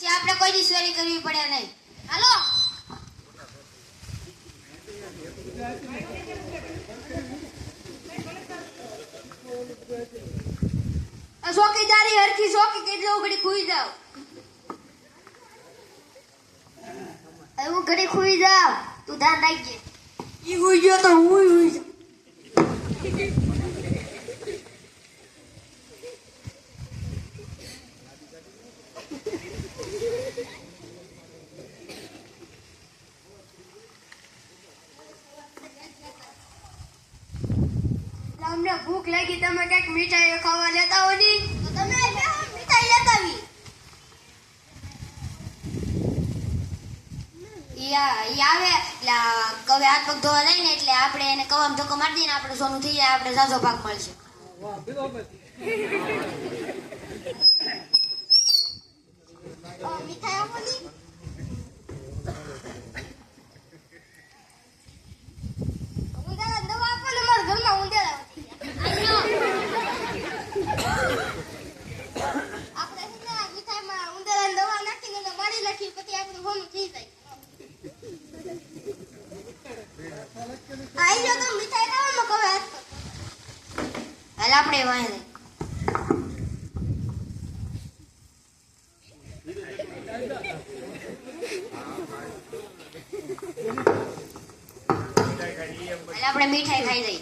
પછી આપણે કોઈ દી ચોરી કરવી પડે નહીં. હાલો ચોકીદારી હરખી ચોકી કેટલો ઘડી ખુઈ જાવ. હું ઘડી ખુઈ જાવ, તું ધ્યાન રાખજે. ઈ હુઈ ગયો તો હું હુઈ જાઉં. અમને ભૂખ લાગી, તમે કઈક મીઠાઈ ખાવા લેતા હો ની તો તમે મીઠાઈ લેતા આવી. ઈ આવે એટલે કવે હાથ પગ ધોવા લઈને એટલે આપણે એને કવામાં ધક્કો મારી દઈએ ને આપણે સોનું થઈ જાય, આપણે ઝાઝો ભાગ મળશે. મીઠાઈ આપો ની. ઉંદેડા દવા આપો ને, મારા ઘરમાં ઉંદેડા આપણે મીઠાઈમાં ઉંદેડા દવા નાખીને મારી નાખી પછી આપણે સોનું થઈ જાય. આઈ જો તો મીઠાઈ ખાવામાં કહે હાલ આપણે વાહે લઈ. આપણે મીઠાઈ ખાઈ દઈ.